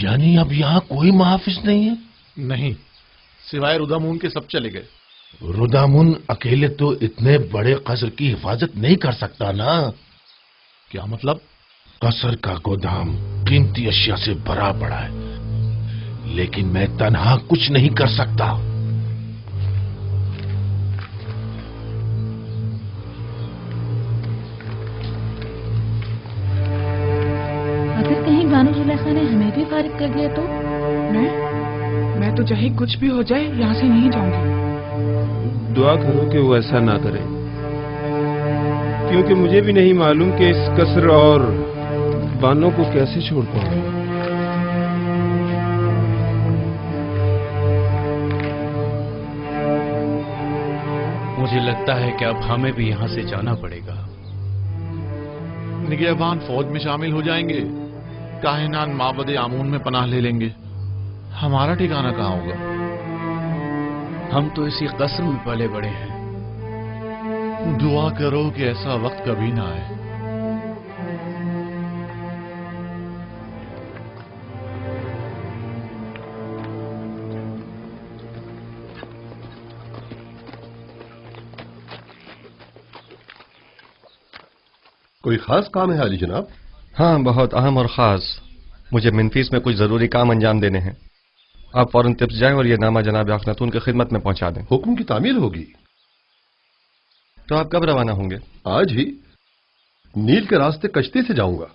یعنی اب یہاں کوئی محافظ نہیں ہے؟ نہیں، سوائے رودامون کے سب چلے گئے۔ رودامون اکیلے تو اتنے بڑے قصر کی حفاظت نہیں کر سکتا نا۔ کیا مطلب؟ قصر کا گودام قیمتی اشیاء سے بھرا پڑا ہے، لیکن میں تنہا کچھ نہیں کر سکتا۔ اگر کہیں بانو زلیخا نے ہمیں بھی فارغ کر دیا تو؟ میں تو چاہے کچھ بھی ہو جائے یہاں سے نہیں جاؤں گی۔ دعا کرو کہ وہ ایسا نہ کرے، کیونکہ مجھے بھی نہیں معلوم کہ اس قصر اور بانوں کو کیسے چھوڑ پاؤں۔ مجھے لگتا ہے کہ اب ہمیں بھی یہاں سے جانا پڑے گا۔ نگہبان فوج میں شامل ہو جائیں گے، کاہنان معبد آمون میں پناہ لے لیں گے، ہمارا ٹھکانہ کہاں ہوگا؟ ہم تو اسی قصر میں پلے بڑے ہیں۔ دعا کرو کہ ایسا وقت کبھی نہ آئے۔ کوئی خاص کام ہے حاجی جناب؟ ہاں، بہت اہم اور خاص۔ مجھے منفیس میں کچھ ضروری کام انجام دینے ہیں۔ آپ فوراً تپس جائیں اور یہ نامہ جناب اخناتون کی خدمت میں پہنچا دیں۔ حکم کی تعمیل ہوگی۔ تو آپ کب روانہ ہوں گے؟ آج ہی نیل کے راستے کشتی سے جاؤں گا۔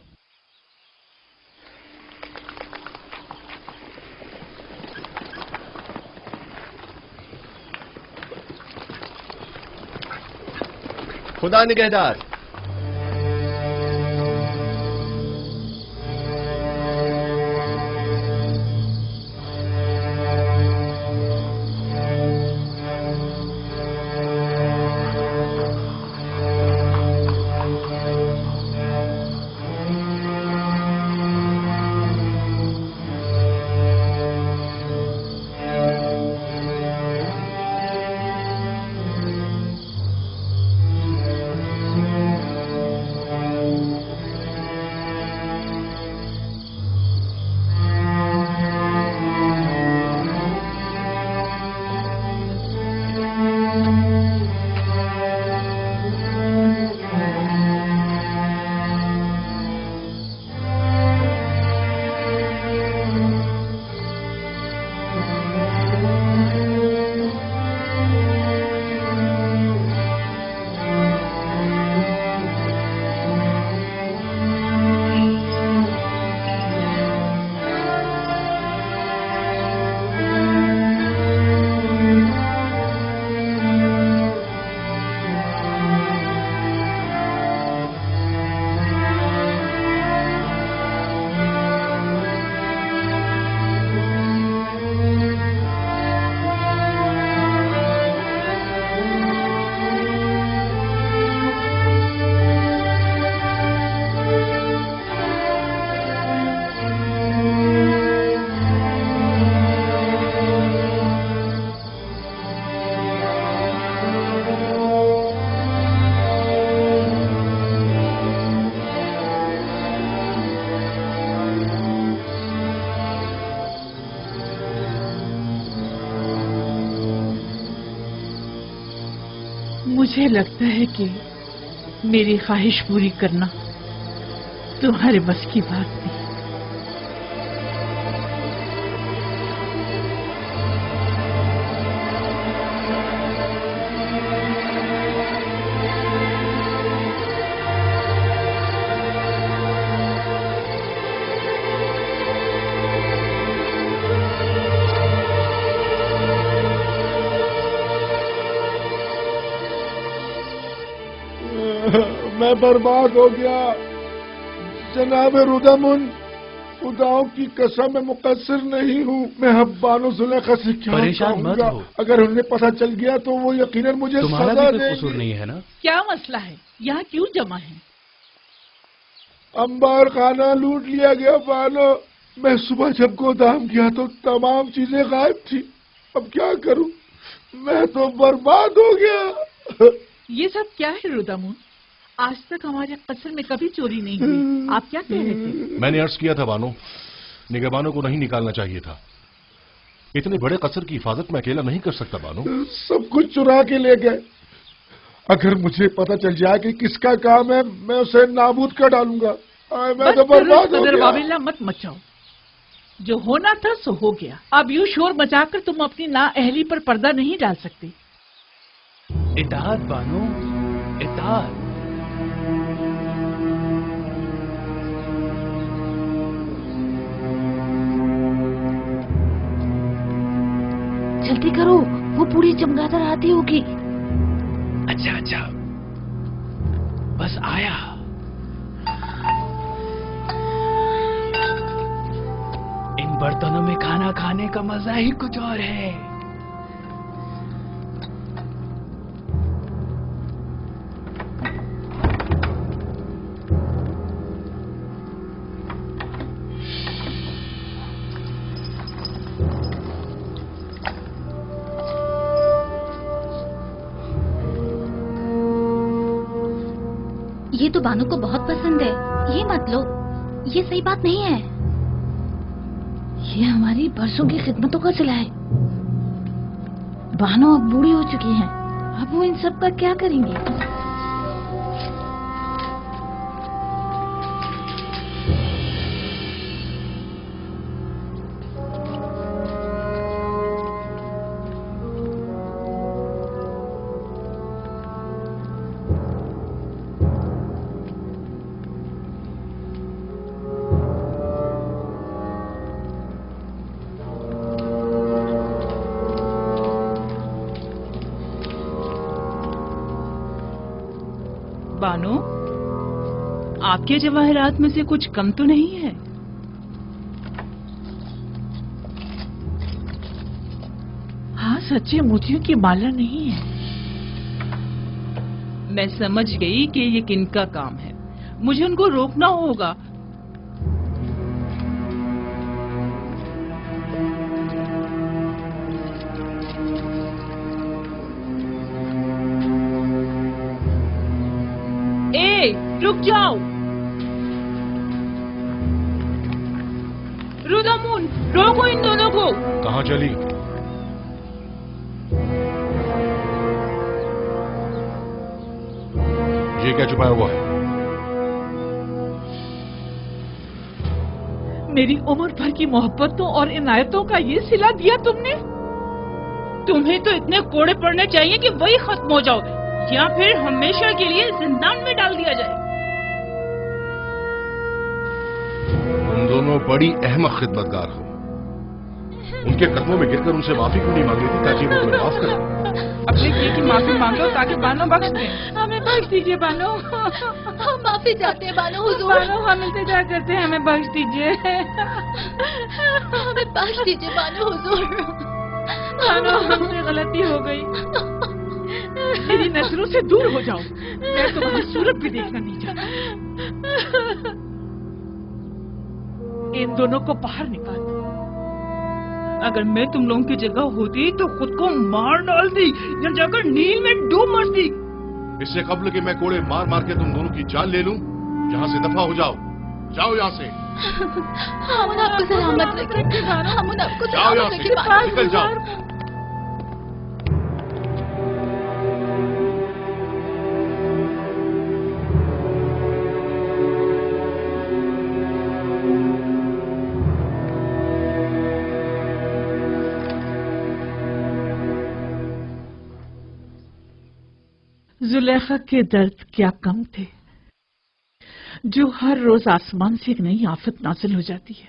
خدا نگہدار۔ مجھے لگتا ہے کہ میری خواہش پوری کرنا تمہارے بس کی بات نہیں۔ میں برباد ہو گیا جناب رودامون، خداؤں کی قسم میں مقصر نہیں ہوں۔ میں اب بانو زلیخا سے کیا پریشان مت ہو۔ اگر انہیں پتہ چل گیا تو وہ یقیناً مجھے تمہارا سزا بھی دیں کوئی قصور گے۔ نہیں ہے نا؟ کیا مسئلہ ہے؟ یہاں کیوں جمع ہے؟ انبار خانہ لوٹ لیا گیا بانو۔ میں صبح جب گودام گیا تو تمام چیزیں غائب تھی۔ اب کیا کروں؟ میں تو برباد ہو گیا۔ یہ سب کیا ہے رودامون؟ آج تک ہمارے قصر میں کبھی چوری نہیں ہوئی، آپ کیا کہہ رہے تھے؟ میں نے عرض کیا تھا بانو، निगहबानों को नहीं निकालना चाहिए था। इतने बड़े कसर की हिफाजत मैं अकेला नहीं कर सकता बानो। सब कुछ चुरा के ले गए। अगर मुझे पता चल जाए कि किसका काम है, मैं उसे नाबूद कर डालूंगा। मैं तो बर्बाद हो गया। वाविल्ला मत मचाओ, जो होना था सो हो गया। अब यूं शोर मचाकर तुम अपनी नाअहली पर पर्दा नहीं डाल सकती। इताअत बानो, इताअत। जल्दी करो, वो पूरी चमगादड़ आती होगी। अच्छा अच्छा, बस आया। इन बर्तनों में खाना खाने का मजा ही कुछ और है। ये तो बानो को बहुत पसंद है, ये मत लो, ये सही बात नहीं है। ये हमारी बरसों की खिदमतों का सिला है। बानो अब बूढ़ी हो चुकी हैं, अब वो इन सब का क्या करेंगी? बानो, आपके जवाहरात में से कुछ कम तो नहीं है? हाँ, सच्चे मोतियों की माला नहीं है। मैं समझ गई कि ये किनका काम है। मुझे उनको रोकना होगा। रुक जाओ रुदामुन, रोको इन दोनों को। कहाँ चली? ये क्या छुपाया हुआ है? मेरी उम्र भर की मोहब्बतों और इनायतों का ये सिला दिया तुमने। तुम्हें तो इतने कोड़े पड़ने चाहिए कि वही खत्म हो जाओ, या फिर हमेशा के लिए जिंदान में डाल दिया जाए। तुम दोनों बड़ी अहमक खिदमतगार हो। उनके कदमों में गिरकर उनसे माफी क्यों नहीं मांग रही थी ताकि वो तुम्हें माफ करें? अपने किए की माफी मांगो ताकि बानो बख्श दे। हमें बख्श दीजिए बानो। हम माफी चाहते हैं बानो हुजूर। बानो, हम इंतजार करते हैं, हमें बख्श दीजिए। हमें बख्श दीजिए बानो हुजूर। बानो, हमसे गलती हो गई। मेरी नजरों से दूर हो जाओ, मैं तुम्हारी सूरत भी देखना नहीं चाहता। इन दोनों को बाहर निकाल। अगर मैं तुम लोगों की जगह होती तो खुद को मार डालती या जाकर नील में डूब मरती। इससे कबल कि मैं कोड़े मार मार के तुम दोनों की जान ले लूं, यहाँ से दफा हो जाओ। जाओ यहाँ से। हम आपको सलामत रखें। हम आपको सलामत रखें। निकल जाओ। जुलेखा के दर्द क्या कम थे, जो हर रोज आसमान से एक नई आफत नाजिल हो जाती है।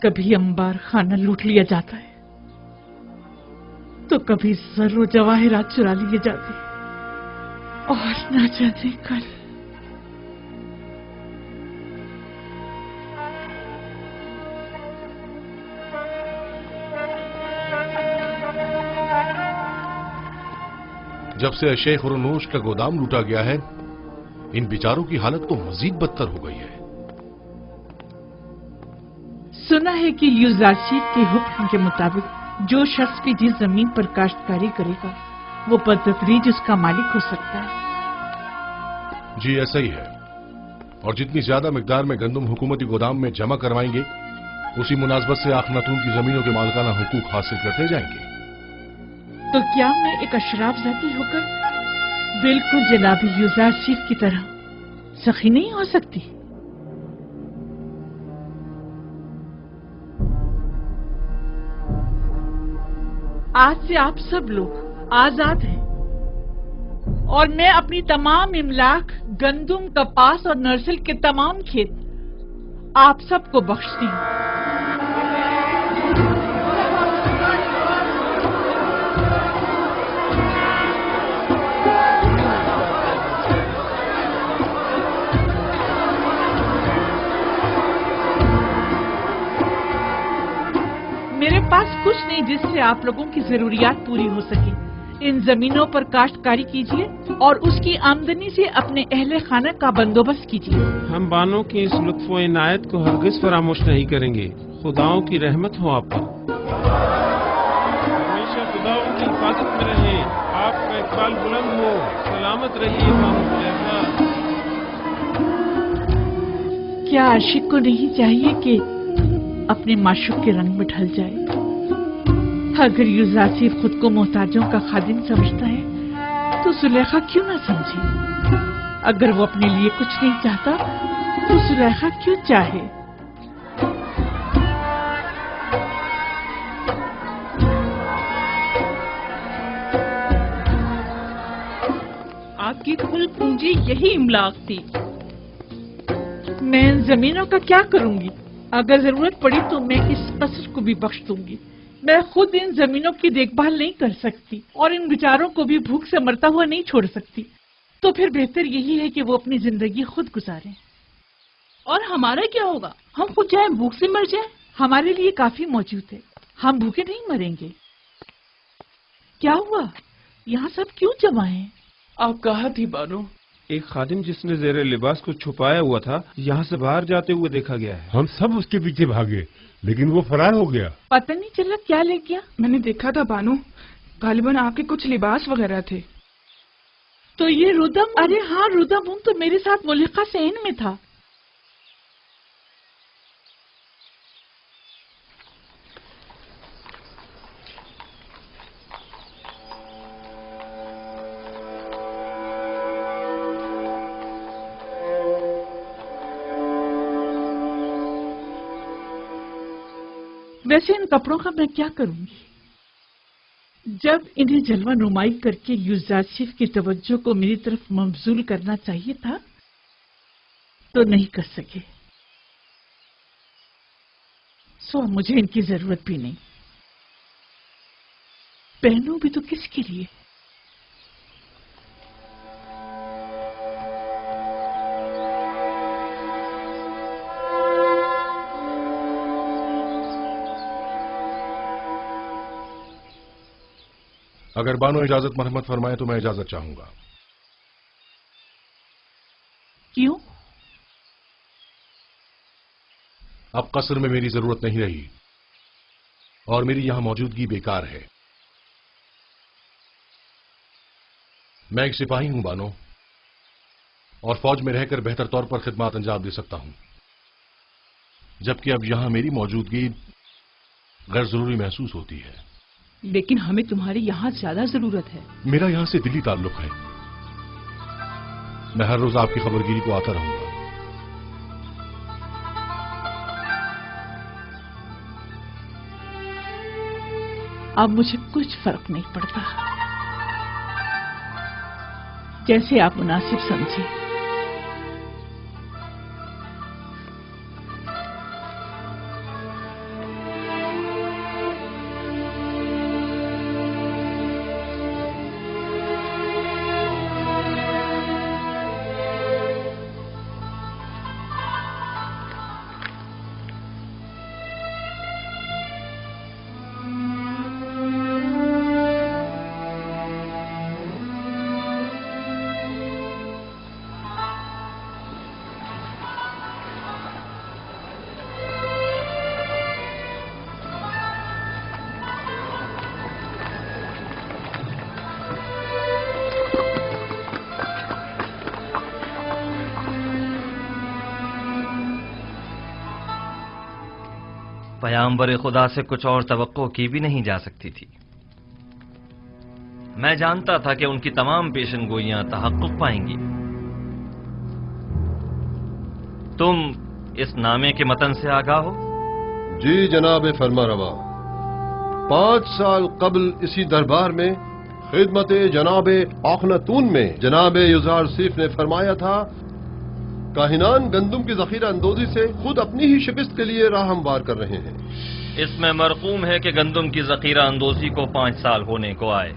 कभी अंबार खाना लूट लिया जाता है, तो कभी जर्रो जवाहिरात चुरा लिए जाते हैं, और ना जाने कल। जब से शेख रुनूश का गोदाम लूटा गया है, इन बेचारों की हालत तो मजीद बदतर हो गई है। सुना है कि यूजारशीद के हुक्म के मुताबिक जो शख्स भी जिस जमीन पर काश्तकारी करेगा वो बदतदरीज उसका मालिक हो सकता है। जी ऐसा ही है। और जितनी ज्यादा मिकदार में गंदम हुकूमती गोदाम में जमा करवाएंगे उसी मुनासबत से आखनातून की जमीनों के मालिकाना हुकूक हासिल करते जाएंगे। तो क्या मैं एक अशराफ जाती होकर बिल्कुल जनाबी यूजारशिफ की तरह सखी नहीं हो सकती? आज से आप सब लोग आजाद हैं और मैं अपनी तमाम इमलाक, गंदुम, कपास और नरसिल के तमाम खेत आप सबको बख्शती हूँ। मेरे पास कुछ नहीं जिससे आप लोगों की जरूरियात पूरी हो सके। इन जमीनों पर काश्तकारी कीजिए और उसकी आमदनी से अपने अहले खाना का बंदोबस्त कीजिए। हम बानों की इस लुत्फ व इनायत को हरगिज फरामोश नहीं करेंगे। खुदाओं की रहमत हो आप पर। हमेशा खुदाओं की हिफाजत में रहें। आपका इकबाल बुलंद हो। सलामत रहिए बानो जैसा। क्या आशिक को नहीं चाहिए कि अपने माशूक के रंग में ढल जाए? अगर यूजारशिफ खुद को मोहताजों का खादिम समझता है तो सुलेखा क्यों ना समझे? अगर वो अपने लिए कुछ नहीं चाहता तो सुलेखा क्यों चाहे? आपकी कुल पूंजी यही इमलाक थी। मैं इन जमीनों का क्या करूंगी? अगर जरूरत पड़ी तो मैं इस कसर को भी बख्श दूंगी। मैं खुद इन जमीनों की देखभाल नहीं कर सकती और इन बेचारों को भी भूख से मरता हुआ नहीं छोड़ सकती। तो फिर बेहतर यही है कि वो अपनी जिंदगी खुद गुजारें। और हमारा क्या होगा? हम खुद चाहे भूख से मर जाए। हमारे लिए काफी मौजूद है। हम भूखे नहीं मरेंगे। क्या हुआ? यहाँ सब क्यों जमा हैं? आप कहा थी बानो? एक खादिम जिसने जेरे लिबास को छुपाया हुआ था यहाँ से बाहर जाते हुए देखा गया है। हम सब उसके पीछे भागे लेकिन वो फरार हो गया। पता नहीं चला क्या ले गया। मैंने देखा था बानो, गालिबन आपके कुछ लिबास वगैरह थे। तो ये रुदम? अरे हाँ, रुदम तो मेरे साथ मुलिका सेन में था। वैसे इन कपड़ों का मैं क्या करूंगी? जब इन्हें जलवा नुमाई करके यूजारशिफ की तवज्जो को मेरी तरफ मबजूल करना चाहिए था तो नहीं कर सके। सो मुझे इनकी जरूरत भी नहीं। पहनूं भी तो किसके लिए? अगर बानो इजाजत मरहमत फरमाए तो मैं इजाजत चाहूंगा। क्यों? अब कसर में मेरी जरूरत नहीं रही और मेरी यहां मौजूदगी बेकार है। मैं एक सिपाही हूं बानो और फौज में रहकर बेहतर तौर पर खिदमत अंजाम दे सकता हूं, जबकि अब यहां मेरी मौजूदगी गैर जरूरी महसूस होती है। लेकिन हमें तुम्हारी यहाँ ज्यादा जरूरत है। मेरा यहाँ से दिली ताल्लुक है। मैं हर रोज आपकी खबरगिरी को आता रहूंगा। अब मुझे कुछ फर्क नहीं पड़ता। जैसे आप मुनासिब समझे। پیامبر خدا سے کچھ اور توقع کی بھی نہیں جا سکتی تھی۔ میں جانتا تھا کہ ان کی تمام پیشن گوئیاں تحقق پائیں گی۔ تم اس نامے کے متن سے آگاہ ہو؟ جی جناب فرما روا، 5 سال قبل اسی دربار میں خدمت جناب آخناتون میں جناب یزار سیف نے فرمایا تھا، کاہنان گندم کی ذخیرہ اندوزی سے خود اپنی ہی شکست کے لیے راہ ہموار کر رہے ہیں۔ اس میں مرقوم ہے کہ گندم کی ذخیرہ اندوزی کو 5 سال ہونے کو آئے،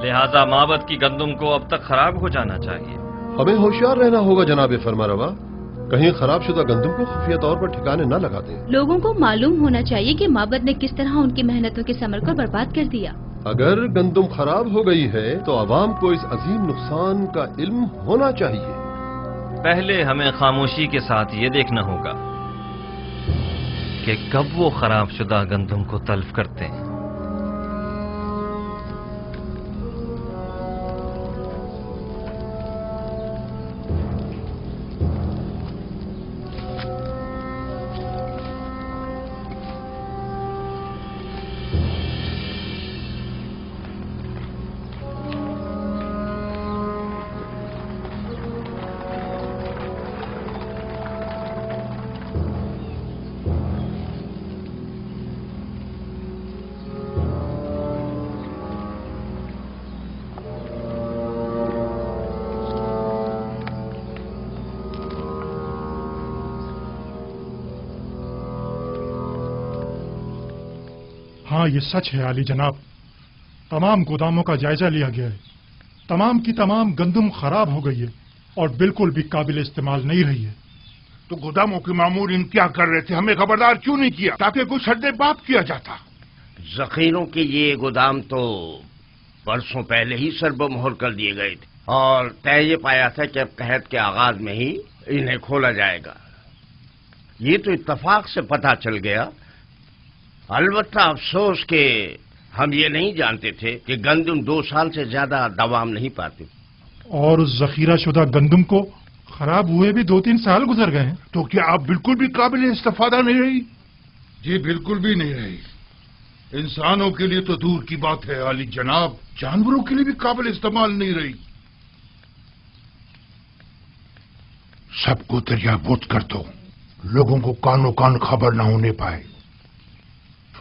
لہذا معبد کی گندم کو اب تک خراب ہو جانا چاہیے۔ ہمیں ہوشیار رہنا ہوگا جناب فرما روا، کہیں خراب شدہ گندم کو خفیہ طور پر ٹھکانے نہ لگا دیں۔ لوگوں کو معلوم ہونا چاہیے کہ معبد نے کس طرح ان کی محنتوں کے ثمر کو برباد کر دیا۔ اگر گندم خراب ہو گئی ہے تو عوام کو اس عظیم نقصان کا علم ہونا چاہیے۔ پہلے ہمیں خاموشی کے ساتھ یہ دیکھنا ہوگا کہ کب وہ خراب شدہ گندم کو تلف کرتے ہیں۔ ہاں یہ سچ ہے عالی جناب، تمام گوداموں کا جائزہ لیا گیا ہے، تمام کی تمام گندم خراب ہو گئی ہے اور بالکل بھی قابل استعمال نہیں رہی ہے۔ تو گوداموں کے مامورین کیا کر رہے تھے؟ ہمیں خبردار کیوں نہیں کیا تاکہ کچھ حد بات کیا جاتا؟ ذخیروں کے یہ گودام تو برسوں پہلے ہی سرب مہر کر دیے گئے تھے اور طے یہ پایا تھا کہ اب قحط کے آغاز میں ہی انہیں کھولا جائے گا۔ یہ تو اتفاق سے پتہ چل گیا، البتہ افسوس کہ ہم یہ نہیں جانتے تھے کہ گندم 2 سال سے زیادہ دوام نہیں پاتے۔ اور اس ذخیرہ شدہ گندم کو خراب ہوئے بھی 2-3 سال گزر گئے ہیں۔ تو کیا آپ بالکل بھی قابل استفادہ نہیں رہی؟ جی بالکل بھی نہیں رہی۔ انسانوں کے لیے تو دور کی بات ہے عالی جناب، جانوروں کے لیے بھی قابل استعمال نہیں رہی۔ سب کو دریا بوت کر دو، لوگوں کو کانوں کان خبر نہ ہونے پائے،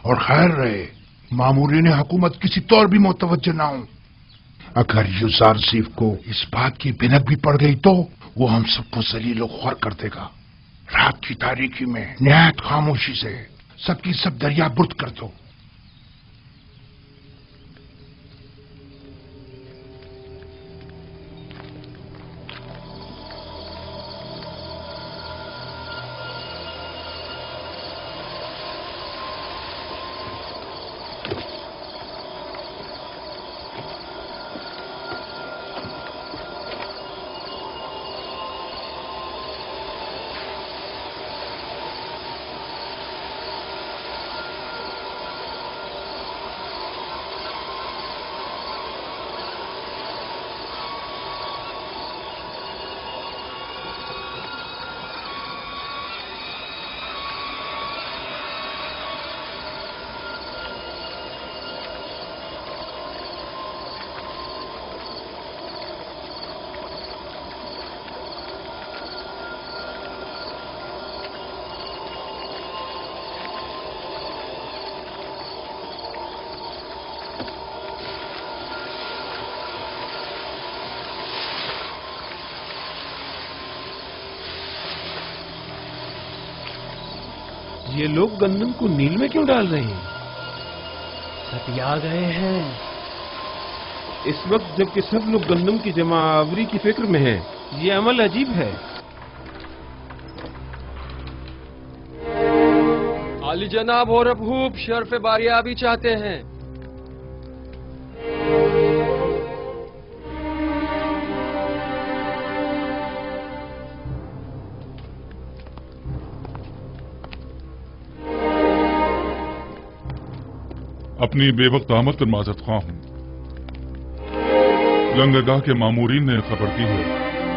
اور خیر رہے مامورین حکومت کسی طور بھی متوجہ نہ ہوں۔ اگر یزار سیف کو اس بات کی بھنک بھی پڑ گئی تو وہ ہم سب کو ذلیل و خوار کر دے گا۔ رات کی تاریکی میں نہایت خاموشی سے سب کی سب دریا برد کر دو۔ یہ لوگ گندم کو نیل میں کیوں ڈال رہے ہیں؟ سٹیا گئے ہیں۔ اس وقت جبکہ سب لوگ گندم کی جمع آوری کی فکر میں ہیں، یہ عمل عجیب ہے۔ عالی جناب اور ابھوب شرف باریابی چاہتے ہیں۔ اپنی بے وقت آمد پر معذرت خواہ ہوں۔ لنگرگاہ کے مامورین نے خبر دی ہے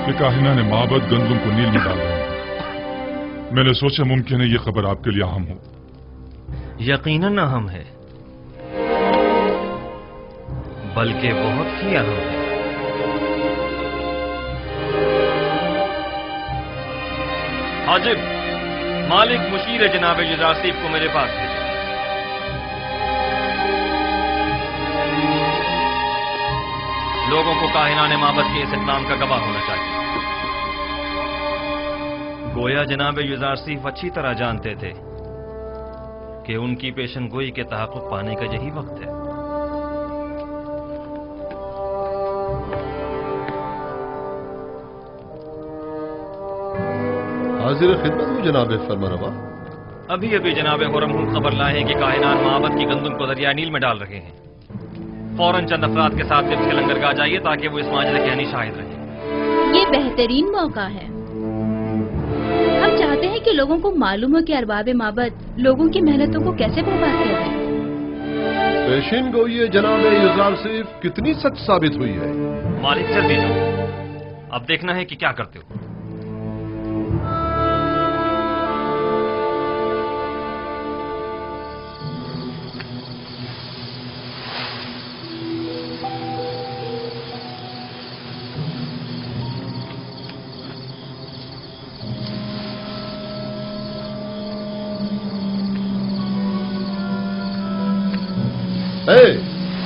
کہ کاہنہ نے معبد گندم کو نیل میں ڈال دیا ہے۔ میں نے سوچا ممکن ہے یہ خبر آپ کے لیے اہم ہو۔ यकीनन अहम है, बल्कि बहुत ही अहम है। हाजिब, मालिक मुशीर जनाब युजारसीफ को मेरे पास भेजो। लोगों को काहिनाने माबद के इस इक़दाम का गवाह होना चाहिए। गोया जनाब युजारसीफ अच्छी तरह जानते थे कि उनकी पेशनगोई के तहक़्क़ुक़ पाने का यही वक्त है। हाजिर खिदमत हूँ जनाब फरमारवा। अभी अभी जनाब हुरम खबर लाए हैं कि काहिनान माबद की गंदुम को दरिया नील में डाल रहे हैं। फौरन चंद अफराद के साथ तिब्स के लंगरगाह जाइए ताकि वो इस माजरे के हनी शाहिद रहे। ये बेहतरीन मौका है। हम चाहते हैं कि लोगों को मालूम हो कि अरबाब माबद लोगों की मेहनतों को कैसे बर्बाद कर रहे हैं। पेशिन गोई जनाब युजारसीफ कितनी सच साबित हुई है। मालिक जल्दी जाओ, अब देखना है कि क्या करते हो।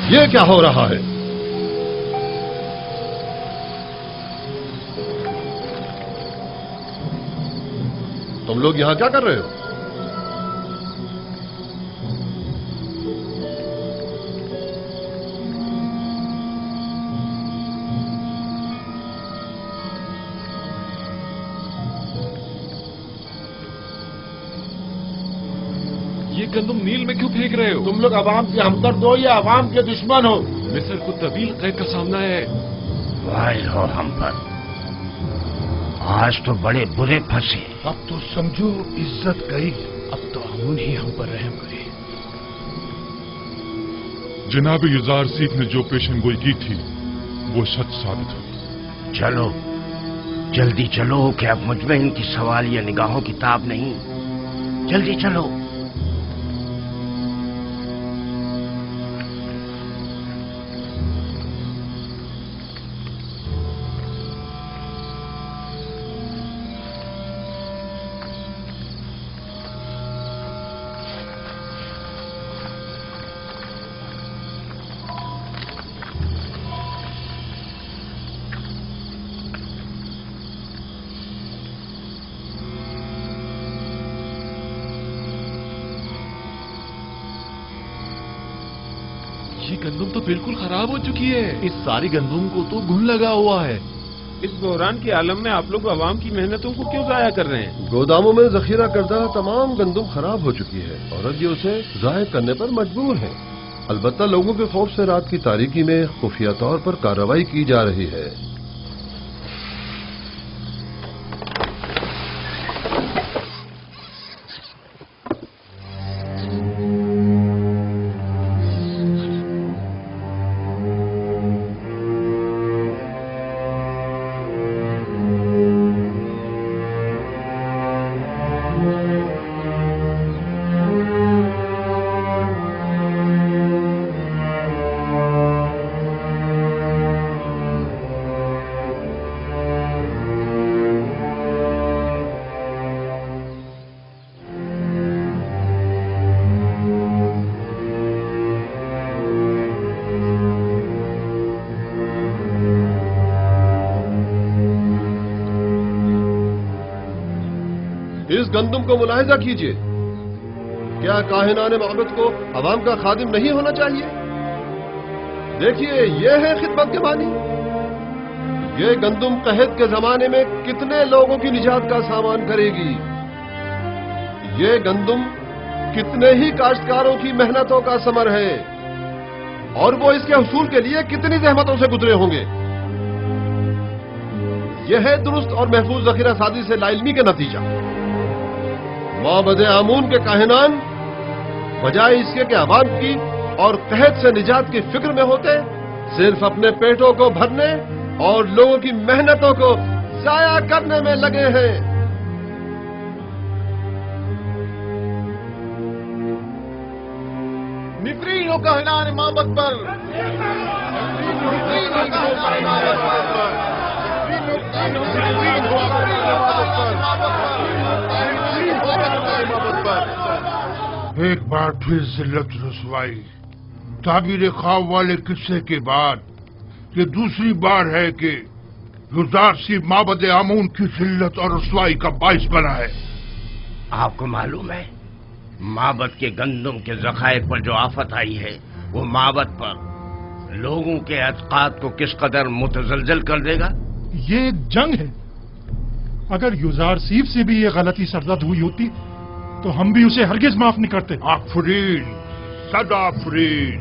ये क्या हो रहा है? तुम लोग यहां क्या कर रहे हो? ये गंदम नील में क्यों फेंक रहे हो? तुम लोग अवाम के हमदर्द हो या अवाम के दुश्मन हो? मिस्र को तवील कैद का सामना है। वाह हो हम पर, आज तो बड़े बुरे फंसे। अब तो समझो इज्जत गई। अब तो अमून ही हम पर रहम करे। जनाब युजारसीफ ने जो पेशनगोई की थी वो सच साबित हुई। चलो जल्दी चलो कि अब मुझ में इनकी सवाल या निगाहों की ताब नहीं। जल्दी चलो। ये गंदम तो बिल्कुल खराब हो चुकी है। इस सारी गंदम को तो घुन लगा हुआ है। इस बहरान के आलम में आप लोग अवाम की मेहनतों को क्यों जाया कर रहे हैं? गोदामों में जखीरा करदा तमाम गंदम खराब हो चुकी है और अब ये उसे जाहिर करने पर मजबूर है। अलबत्ता लोगों के खौफ से रात की तारीकी में खुफिया तौर पर कार्रवाई की जा रही है। इस गंदम को मुलाहिजा कीजिए। क्या काहिनाने माबद को अवाम का खादिम नहीं होना चाहिए? देखिए, ये है खिदमत के मानी। ये गंदम कहत के जमाने में कितने लोगों की निजात का सामान करेगी। ये गंदम कितने ही काश्तकारों की मेहनतों का समर है और वो इसके हुसूल के लिए कितनी जहमतों से गुजरे होंगे। यह है दुरुस्त और महफूज जखीरा साजी से लाइल्मी के नतीजा। माबद आमून के काहिनान बजाय इसके कि अवाम की और कहत से निजात की फिक्र में होते, सिर्फ अपने पेटों को भरने और लोगों की मेहनतों को जाया करने में लगे हैं। तकरीर हो काहिनान माबद पर। एक बार फिर जिल्लत रसवाई, ताबीर ख्वाब वाले किस्से के बाद ये दूसरी बार है कि युजारसीफ माबद आमून की जिल्लत और रसवाई का बाइस बना है। आपको मालूम है माबद के गंदम के जखायर पर जो आफत आई है वो माबद पर लोगों के अतकाद को किस कदर मुतजलजल कर देगा। ये एक जंग है। अगर युजारसीफ से भी ये गलती सरजद हुई होती तो हम भी उसे हरगिज माफ नहीं करते। आफरीन, सदा आफरीन,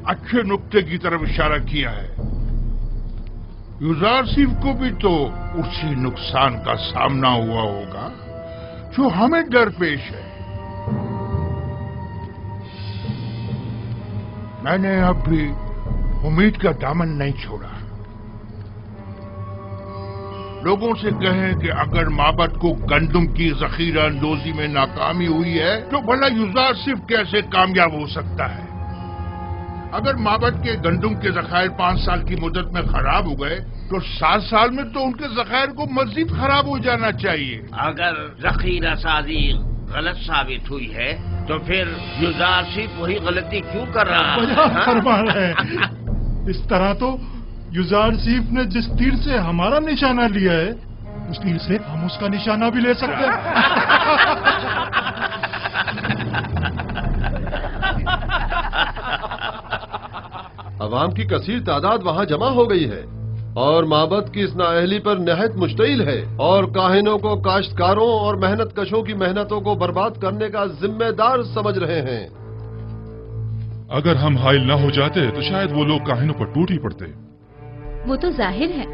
अच्छे नुक्ते की तरफ इशारा किया है। युजारसीफ को भी तो उसी नुकसान का सामना हुआ होगा जो हमें दरपेश है। मैंने अब भी उम्मीद का दामन नहीं छोड़ा। लोगों से कहें कि अगर माबद को गंदम की जखीरा अंदोजी में नाकामी हुई है तो भला युजारसीफ कैसे कामयाब हो सकता है। अगर माबद के गंदम के जखायर 5 साल की मुद्दत में खराब हो गए तो 7 साल में तो उनके जखायर को मजीद खराब हो जाना चाहिए। अगर जखीरा साजी गलत साबित हुई है तो फिर युजारसीफ वही गलती क्यों कर रहा है? फरमा रहे हैं। इस तरह तो युजारसीफ ने जिस तीर से हमारा निशाना लिया है उस तीर से हम उसका निशाना भी ले सकते हैं। अवाम की कसीर तादाद वहाँ जमा हो गई है और माबद की इस नाअहली पर नहायत मुश्तइल है और काहिनों को काश्तकारों और मेहनत कशों की मेहनतों को बर्बाद करने का जिम्मेदार समझ रहे हैं। अगर हम हाइल न हो जाते तो शायद वो लोग काहिनों पर टूट ही पड़ते। वो तो जाहिर है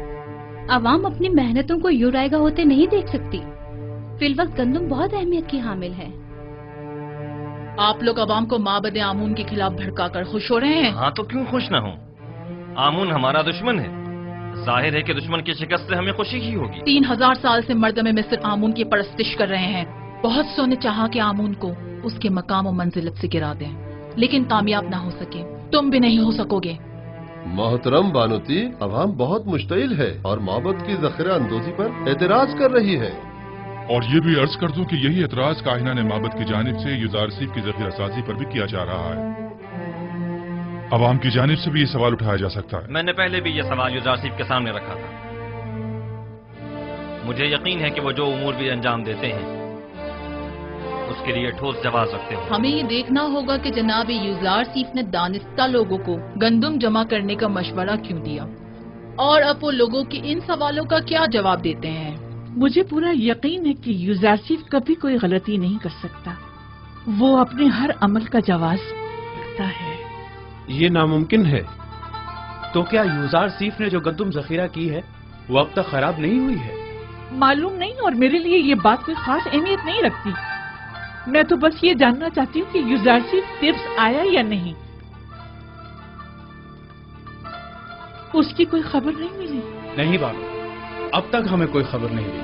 अवाम अपनी मेहनतों को यूं रायगा होते नहीं देख सकती। फिलवक्त गंदम बहुत अहमियत की हामिल है। आप लोग अवाम को माबद आमून के खिलाफ भड़काकर खुश हो रहे हैं। हाँ तो क्यों खुश ना हो? आमून हमारा दुश्मन है। जाहिर है कि दुश्मन की शिकस्त से हमें खुशी ही होगी। 3000 साल से मर्दमे मिस्र आमून की परस्तिश कर रहे हैं। बहुत सो ने चाहा कि आमून को उसके मकाम और मंजिलत से गिरा दें, लेकिन कामयाब ना हो सके। तुम भी नहीं हो सकोगे। मोहतरम बानुती, अवाम बहुत मुश्तइल है और माबद की जखीरा अंदोजी पर एतराज कर रही है। और ये भी अर्ज कर दूं कि यही एतराज काहिनान माबद की जानिब से युजारसीफ की जखीरा साजी पर भी किया जा रहा है। अवाम की जानिब से भी ये सवाल उठाया जा सकता है। मैंने पहले भी ये सवाल युजारसीफ के सामने रखा था। मुझे यकीन है कि वो जो उमूर भी अंजाम देते हैं उसके लिए ठोस जवाब रखते हो। हमें ये देखना होगा कि जनाब युजारसीफ ने दानिस्ता लोगों को गंदम जमा करने का मशवरा क्यों दिया और अब वो लोगों के इन सवालों का क्या जवाब देते हैं। मुझे पूरा यकीन है कि युजारसीफ कभी कोई गलती नहीं कर सकता। वो अपने हर अमल का जवाब रखता है। ये नामुमकिन है। तो क्या युजारसीफ ने जो गंदम जखीरा की है वो अब तक खराब नहीं हुई है? मालूम नहीं, और मेरे लिए ये बात कोई खास अहमियत नहीं रखती। मैं तो बस ये जानना चाहती हूँ कि युजारसीफ तिब्स आया या नहीं। उसकी कोई खबर नहीं मिली। नहीं बानो, अब तक हमें कोई खबर नहीं मिली।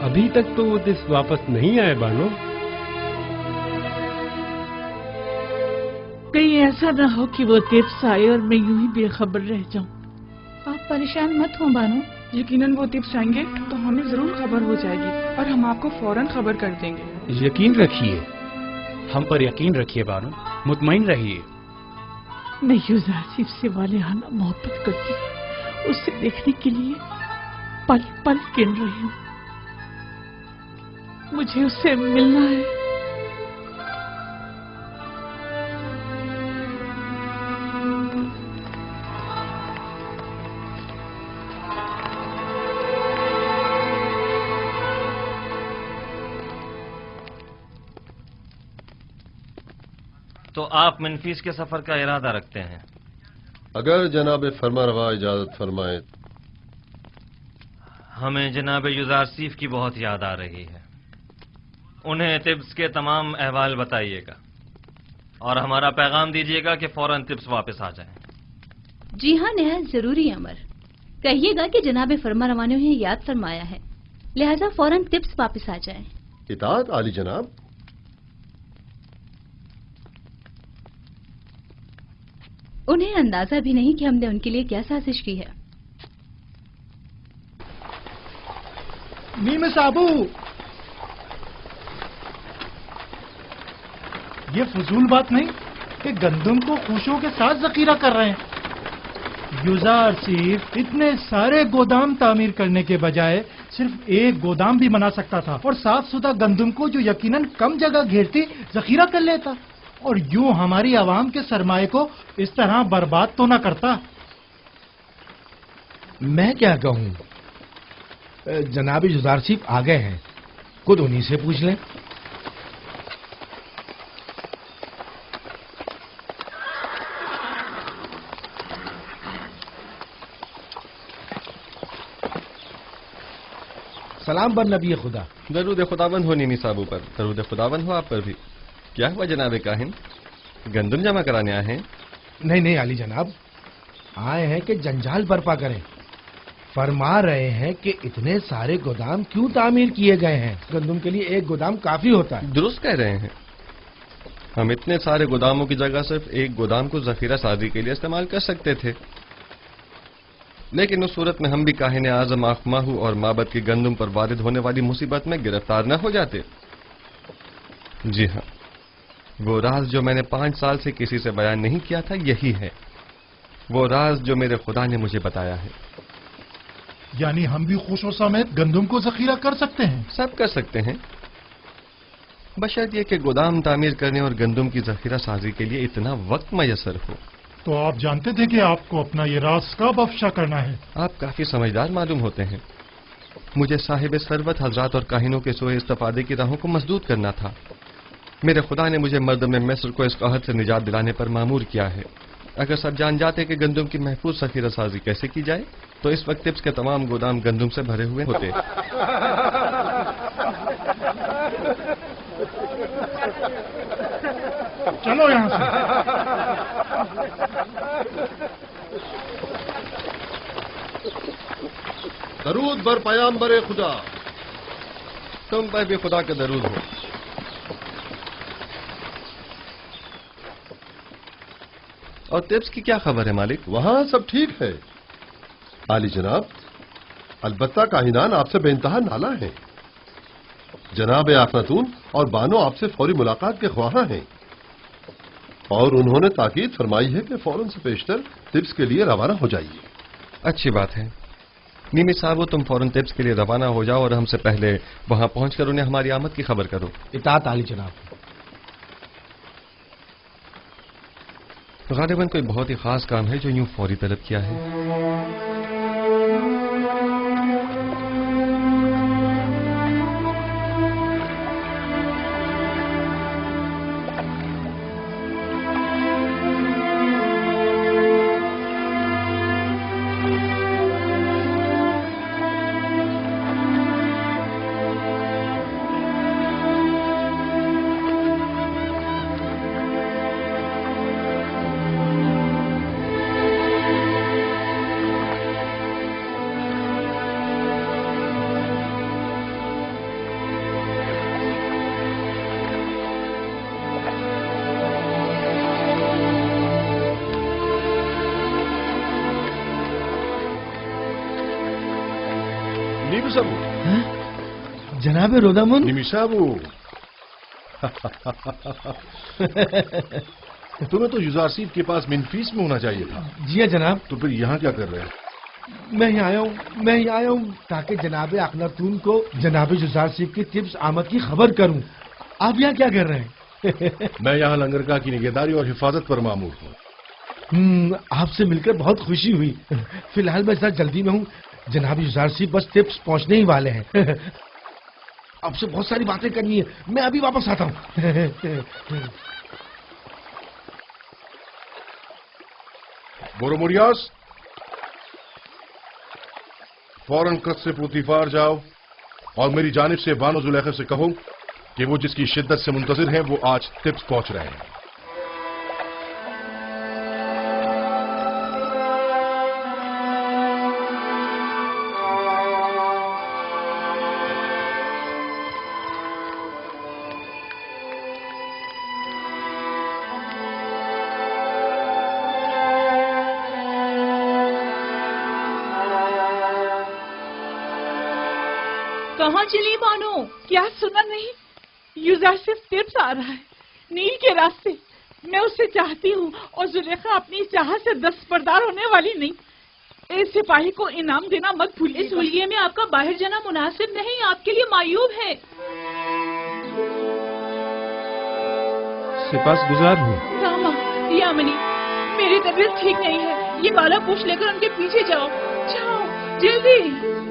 अभी तक तो वो दिस वापस नहीं आए बानो। कहीं ऐसा न हो कि वो तिब्स आए और मैं यूं ही बेखबर रह जाऊं। आप परेशान मत हो बानो, यकीनन वो तिब्स आएंगे तो हमें जरूर खबर हो जाएगी और हम आपको फौरन खबर कर देंगे। यकीन रखिए। हम पर यकीन रखिए बानो, मुतमईन रहिए। मैं युजारसीफ से वालिहाना मोहब्बत करती हूँ। उसे देखने के लिए पल पल गिन रही हूँ। मुझे उससे मिलना है। तो आप मनफीस के सफर का इरादा रखते हैं? अगर जनाब फरमारवा इजाजत फरमाए। हमें जनाब युजारसीफ की बहुत याद आ रही है। उन्हें तिब्स के तमाम अहवाल बताइएगा और हमारा पैगाम दीजिएगा कि फौरन तिब्स वापस आ जाएं। जी हाँ, निहायत जरूरी अमर। कहिएगा कि जनाब फरमारवा ने उन्हें याद फरमाया है, लिहाजा फौरन तिब्स वापस आ जाएं। इताअत आली जनाब। उन्हें अंदाजा भी नहीं कि हमने उनके लिए क्या साजिश की है। नीम साबू, ये फजूल बात नहीं कि गंदम को खुशियों के साथ जखीरा कर रहे हैं। युजार सिर्फ इतने सारे गोदाम तामीर करने के बजाय सिर्फ एक गोदाम भी बना सकता था और साफ सुथरा गंदम को जो यकीनन कम जगह घेरती जखीरा कर लेता और यूं हमारी आवाम के सरमाए को इस तरह बर्बाद तो ना करता। मैं क्या कहूं, जनाब युजार सिर्फ आ गए हैं, खुद उन्हीं से पूछ लें। सलाम बर नबी खुदा। दरूद खुदाबंद हो नीमी साहबू पर, दरूद खुदाबंद हो आप पर भी। क्या हुआ जनाब काहिन, गंदम जमा कराने आए हैं? नहीं नहीं आली जनाब, आए हैं कि जंजाल बर्पा करें। फरमा रहे हैं कि इतने सारे गोदाम क्यों तामीर किए गए हैं, गंदम के लिए एक गोदाम काफी होता है। दुरुस्त कह रहे हैं, हम इतने सारे गोदामों की जगह सिर्फ एक गोदाम को जखीरा साजी के लिए इस्तेमाल कर सकते थे, लेकिन उस सूरत में हम भी काहिन आजम आखमाहू और माबद की गंदम पर वारिद होने वाली मुसीबत में गिरफ्तार न हो जाते। जी हाँ, वो राज जो मैंने 5 साल से किसी से बयान नहीं किया था, यही है वो राज जो मेरे खुदा ने मुझे बताया है। यानी हम भी खुशो समेत गंदम को जखीरा कर सकते हैं? सब कर सकते हैं, बशर्त ये कि गोदाम तामीर करने और गंदम की जखीरा साजी के लिए इतना वक्त मैसर हो। तो आप जानते थे कि आपको अपना ये राज कब अफशा करना है? आप काफी समझदार मालूम होते हैं। मुझे साहिब सरवत हजरात और काहिनों के सोए इस्तेफादे की राहों को मजदूद करना था। मेरे खुदा ने मुझे मर्दम मिस्र को इस कहत से निजात दिलाने पर मामूर किया है। अगर सब जान जाते कि गंदम की महफूज जखीरा साजी कैसे की जाए तो इस वक्त टिप्स के तमाम गोदाम गंदम से भरे हुए होते। चलो यहां से। दरूद बर पयाम्बर खुदा। तुम पर भी खुदा का दरूद हो। और टिप्स की क्या खबर है मालिक? वहां सब ठीक है आली जनाब, अलबत्ता काहिनान आपसे बेइंतहा नाला है। जनाब आखनातून और बानो आपसे फौरी मुलाकात के ख्वाहां हैं और उन्होंने ताकीद फरमाई है कि फौरन से पेशतर टिप्स के लिए रवाना हो जाइए। अच्छी बात है नीमी साहब, तुम फौरन टिप्स के लिए रवाना हो जाओ और हमसे पहले वहां पहुंचकर उन्हें हमारी आमद की खबर करो। इताअत आली जनाब। गालिबन कोई बहुत ही खास काम है जो यूं फौरी तलब किया है। जनाब रोदामुन। निमिसाबू तुम्हें तो युजारसीब के पास मिनफीस में होना चाहिए था। जी हाँ जनाब। तो फिर यहाँ क्या कर रहे हैं? मैं ही आया हूँ ताकि जनाब अखनातून को जनाब युजारसीब की टिप्स आमद की खबर करूँ। आप यहाँ क्या कर रहे हैं? मैं यहाँ लंगरगाह की निगहदारी और हिफाजत पर मामूर हूँ। आपसे मिलकर बहुत खुशी हुई। फिलहाल मैं जरा जल्दी में हूँ, जनाब युजारसीब बस टिप्स पहुँचने ही वाले हैं। आपसे बहुत सारी बातें करनी है, मैं अभी वापस आता हूँ। बोरोमोरियास, फौरन कस्र पुतिफार जाओ और मेरी जानिब से बानो जुलैखा से कहो कि वो जिसकी शिद्दत से मुंतजिर हैं वो आज टिप्स पहुंच रहे हैं। कहाँ चली बानो? क्या सुना नहीं? यूजारशिप टिप्स आ रहा है नील के रास्ते। मैं उससे चाहती हूँ और जुलेखा अपनी चाह से दस्तबरदार होने वाली नहीं। इस सिपाही को इनाम देना मत भूलिए। इस हुलिये में आपका बाहर जाना मुनासिब नहीं, आपके लिए मायूब है। सिपासगुजार हूँ। रामा, यामिनी, मेरी तबीयत ठीक नहीं है। ये बाला पूछ लेकर उनके पीछे जाओ, जाओ जल्दी।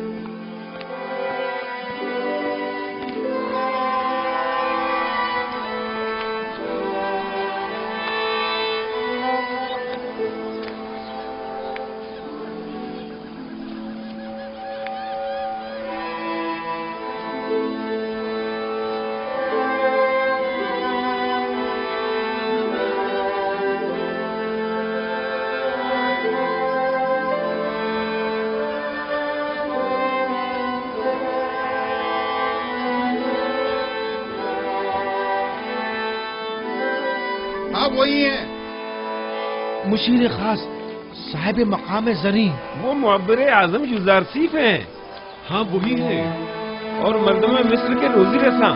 हाँ वही है मुशीर खास साहिब मकाम जरी। वो मुअब्बर आजम युजारसीफ हैं। हाँ वही है। और मर्दम मिस्र के रोजी रसा।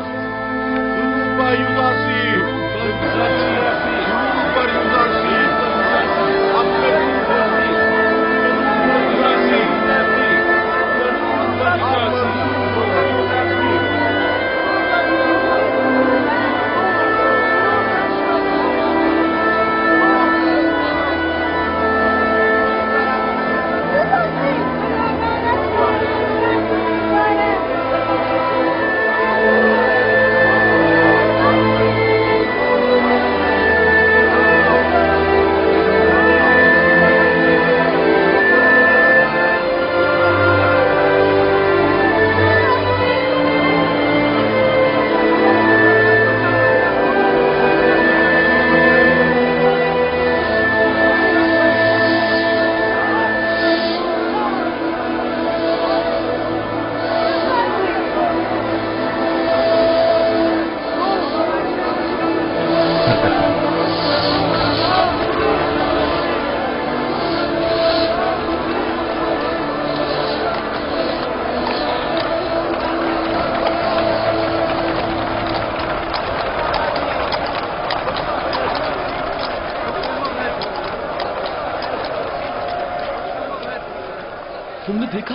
तुमने देखा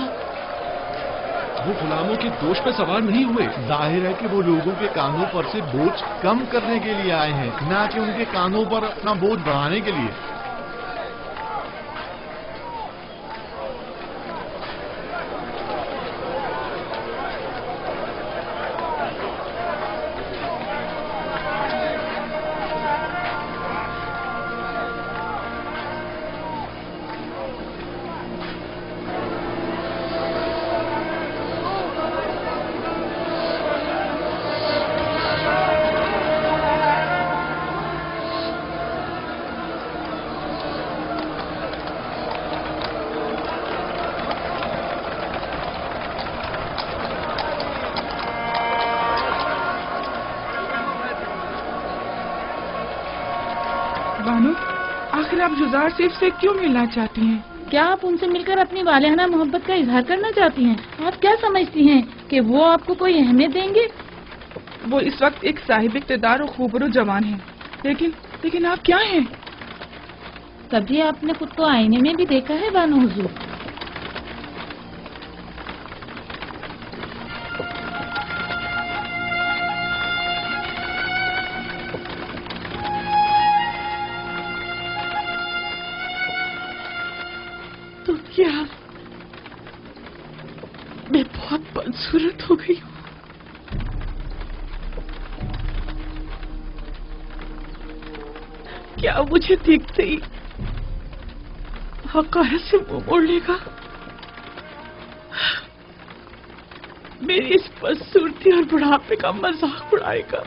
वो गुलामों के दोष पे सवार नहीं हुए। जाहिर है कि वो लोगों के कानों पर से बोझ कम करने के लिए आए हैं, ना कि उनके कानों पर अपना बोझ बढ़ाने के लिए। बानो, आखिर आप जुजार सिर्फ से क्यों मिलना चाहती हैं? क्या आप उनसे मिलकर अपनी वालिहाना मोहब्बत का इजहार करना चाहती हैं? आप क्या समझती हैं कि वो आपको कोई अहमियत देंगे? वो इस वक्त एक साहिब इक़्तिदार और खूबरू जवान है, लेकिन आप क्या हैं? कभी आपने खुद को आईने में भी देखा है बानो हुजूर? तो क्या मैं बहुत बदसूरत हो गई हूँ? क्या मुझे देखते ही हक़ाइक़ से मुंह मोड़ लेगा? मेरी इस बदसूरती और बुढ़ापे का मजाक उड़ाएगा?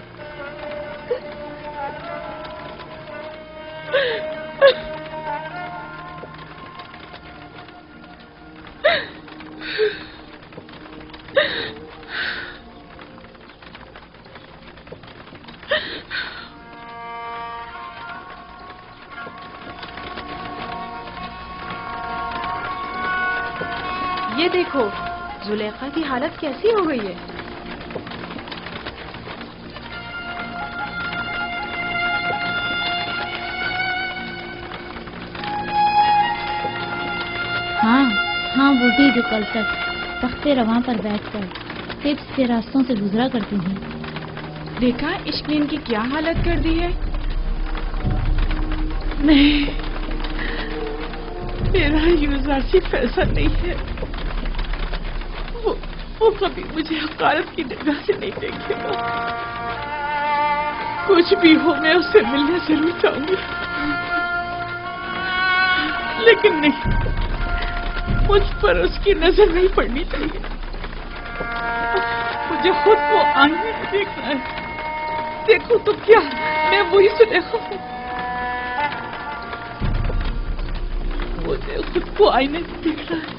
ये देखो, जुलेखा की हालत कैसी हो गई है। وہی جو کل تک تخت رواں پر بیٹھ کر ٹپس کے راستوں سے گزرا کرتی تھی۔ دیکھا عشق نے ان کی کیا حالت کر دی ہے۔ نہیں، میرا یوزار صرف ایسا نہیں ہے، وہ کبھی مجھے حقارت کی نگاہ سے نہیں دیکھے گا۔ کچھ بھی ہو میں اس سے ملنے ضرور چاہوں گی، لیکن نہیں، مجھ پر اس کی نظر نہیں پڑنی چاہیے۔ مجھے خود کو آئینے میں دیکھنا ہے۔ دیکھو تو کیا میں وہی زلیخا ہوں؟ مجھے خود کو آئینے میں دیکھنا ہے۔